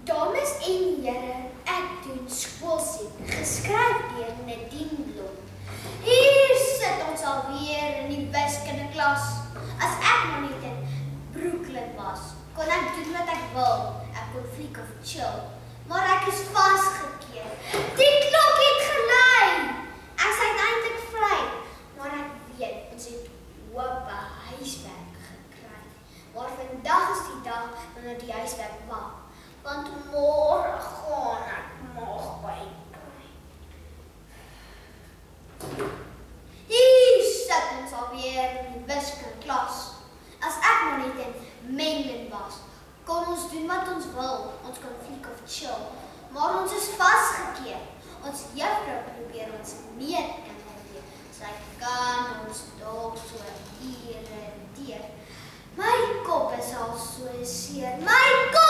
Dames en here, ek doen skoolsiek, geskryf deur Nadine Blom. Hier sit ons alweer in die wiskundeklas. As ek nog nie in Brooklyn was, kon ek doen wat ek wil. Ek kon fliek of chill, maar ek is vasgekeer. Die klok het gelei. Ek is uiteindelik vry, maar ek weet, ons het hoop huiswerk gekry. Maar vandag is die dag wanneer die huiswerk wag. Want môre gaan ek maagpyn kry. Hier sit ons alweer in die wiskundeklas. As ek nog net in Mengen was, kon ons doen wat ons wil. Ons kon fliek of chill, maar ons is vasgekeer. Ons juffrou probeer ons meet inleer. Sy kan ons dalk so irriteer. My kop is al so seer. My kop!